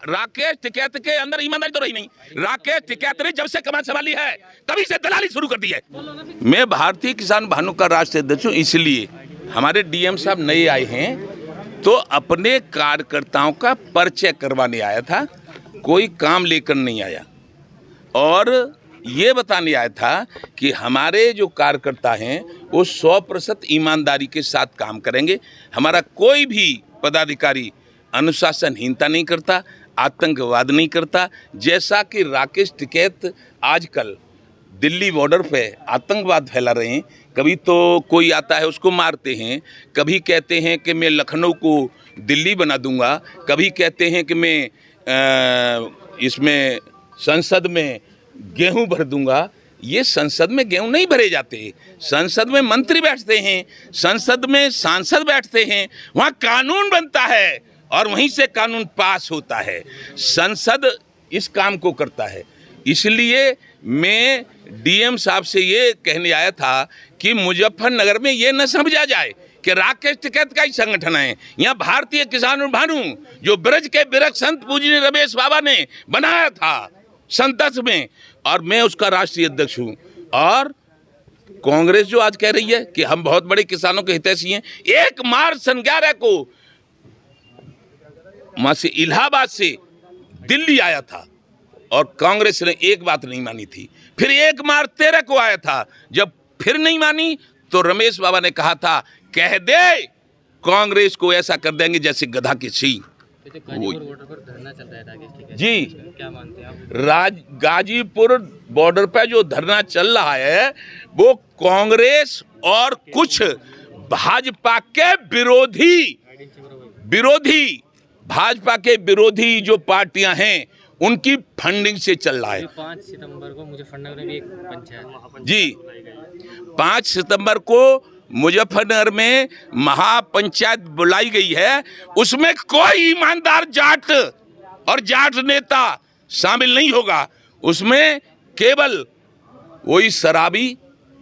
राकेश टिकैत के अंदर ईमानदारी तो रही नहीं। राकेश टिकैत ने जब से कमान संभाली है तभी से दलाली शुरू कर दी है। मैं भारतीय किसान भानु का राष्ट्रीय अध्यक्ष हूँ, इसलिए हमारे डीएम साहब नए आए हैं तो अपने कार्यकर्ताओं का परिचय करवाने आया था, कोई काम लेकर नहीं आया। और ये बताने आया था कि हमारे जो कार्यकर्ता हैं वो 100% ईमानदारी के साथ काम करेंगे। हमारा कोई भी पदाधिकारी अनुशासनहीनता नहीं करता, आतंकवाद नहीं करता। जैसा कि राकेश टिकैत आजकल दिल्ली बॉर्डर पे आतंकवाद फैला रहे हैं, कभी तो कोई आता है उसको मारते हैं, कभी कहते हैं कि मैं लखनऊ को दिल्ली बना दूंगा, कभी कहते हैं कि मैं इसमें संसद में गेहूं भर दूंगा। ये संसद में गेहूं नहीं भरे जाते, संसद में मंत्री बैठते हैं, संसद में सांसद बैठते हैं, वहाँ कानून बनता है और वहीं से कानून पास होता है। संसद इस काम को करता है। इसलिए मैं डीएम साहब से ये कहने आया था कि मुजफ्फरनगर में ये न समझा जाए कि राकेश टिकैत का ही संगठन है। यहाँ भारतीय किसान भानु जो ब्रज के बिरख संत पूजनीय रमेश बाबा ने बनाया था सन 10 में, और मैं उसका राष्ट्रीय अध्यक्ष हूँ। और कांग्रेस जो आज कह रही है कि हम बहुत बड़े किसानों के हितैषी हैं, 1 मार्च सन 11 को वहाँ से इलाहाबाद से दिल्ली आया था और कांग्रेस ने एक बात नहीं मानी थी। फिर 1 मार्च 13 को आया था, जब फिर नहीं मानी तो रमेश बाबा ने कहा था कह दे कांग्रेस को ऐसा कर देंगे जैसे गधा की सींग। बॉर्डर पर धरना चल रहा है राकेश टिकैत जी, क्या मानते हैं आप? गाजीपुर बॉर्डर पर जो धरना चल रहा है वो कांग्रेस और कुछ भाजपा के विरोधी भाजपा के विरोधी जो पार्टियां हैं उनकी फंडिंग से चल रहा है। 5 सितंबर को मुजफ्फरनगर में भी एक पंचायत जी, 5 सितंबर को मुजफ्फरनगर में महापंचायत बुलाई गई है। उसमें कोई ईमानदार जाट और जाट नेता शामिल नहीं होगा। उसमें केवल वही शराबी,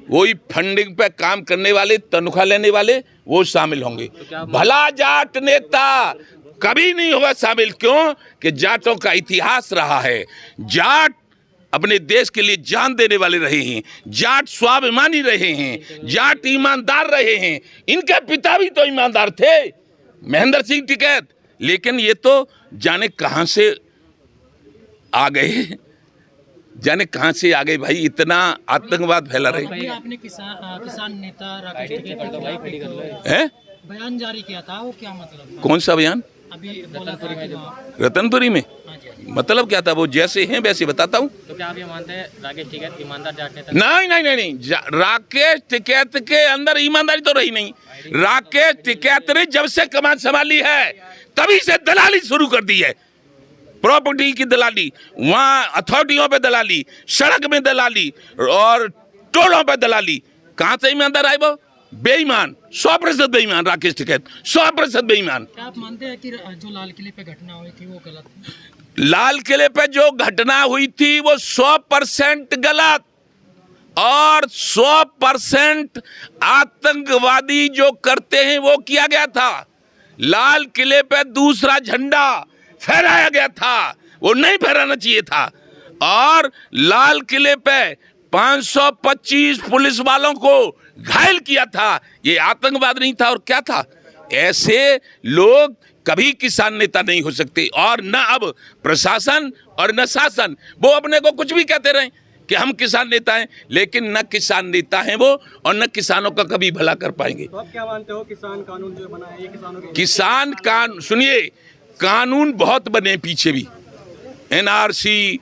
वही फंडिंग पे काम करने वाले, तनख्वाह लेने वाले वो शामिल होंगे। भला जाट नेता कभी नहीं होगा शामिल। क्यों? कि जाटों का इतिहास रहा है, जाट अपने देश के लिए जान देने वाले रहे हैं, जाट स्वाभिमानी रहे हैं, जाट ईमानदार रहे हैं। इनके पिता भी तो ईमानदार थे, महेंद्र सिंह टिकैत। लेकिन ये तो जाने कहां से आ गए, जाने कहां से आ गए भाई, इतना आतंकवाद फैला रहे। आपने किसान नेता राकेश टिकैत हैं बयान जारी किया था, वो क्या मतलब? कौन सा बयान? अभी बोला था कि रतनपुरी में मतलब क्या था? वो जैसे हैं वैसे बताता हूँ। तो क्या आप ये मानते हैं राकेश टिकैत ईमानदार जाट नेता? नहीं, राकेश टिकैत के अंदर ईमानदारी तो रही नहीं। राकेश टिकैत ने जब से कमान संभाली है तभी से दलाली शुरू कर दी है। प्रॉपर्टी की दलाली, वहाँ अथॉरिटियों पे दलाली, सड़क में दलाली और टोलों पे दलाली। कहाँ से ईमानदार आए वो? बेईमान, 100% बेईमान राकेश टिकैत, 100% बेईमान। क्या आप मानते हैं कि जो लाल किले पे घटना हुई थी वो गलत थी? लाल किले पे जो घटना हुई थी वो 100% गलत और 100% आतंकवादी जो करते हैं वो किया गया था। लाल किले पे दूसरा झंडा फहराया गया था, वो नहीं फहराना चाहिए था। और लाल किले पे 525 पुलिस वालों को घायल किया था, ये आतंकवाद नहीं था और क्या था? ऐसे लोग कभी किसान नेता नहीं हो सकते। और न अब प्रशासन और न शासन वो अपने को कुछ भी कहते रहे कि हम किसान नेता हैं, लेकिन न किसान नेता हैं वो और न किसानों का कभी भला कर पाएंगे। तो आप क्या मानते हो किसान कानून जो बना है ये किसानों के? किसान कानून, सुनिए, कानून बहुत बने पीछे भी, एनआरसी,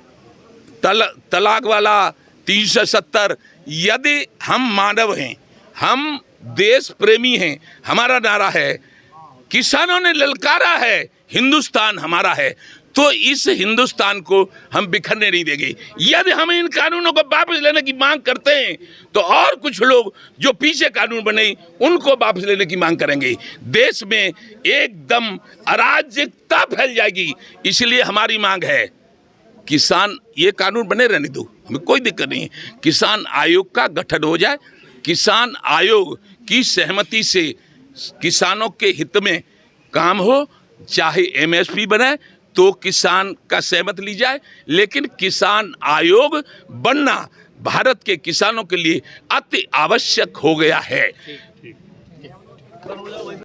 तलाक वाला 370। यदि हम मानव हैं, हम देश प्रेमी हैं, हमारा नारा है, किसानों ने ललकारा है, हिंदुस्तान हमारा है, तो इस हिंदुस्तान को हम बिखरने नहीं देंगे। यदि हम इन कानूनों को वापस लेने की मांग करते हैं तो और कुछ लोग जो पीछे कानून बने उनको वापस लेने की मांग करेंगे। देश में एकदम अराजकता फैल जाएगी। इसलिए हमारी मांग है किसान, ये कानून बने रहने दो, हमें कोई दिक्कत नहीं है। किसान आयोग का गठन हो जाए, किसान आयोग की सहमति से किसानों के हित में काम हो, चाहे एमएसपी बने, तो किसान का सहमत ली जाए, लेकिन किसान आयोग बनना भारत के किसानों के लिए अति आवश्यक हो गया है।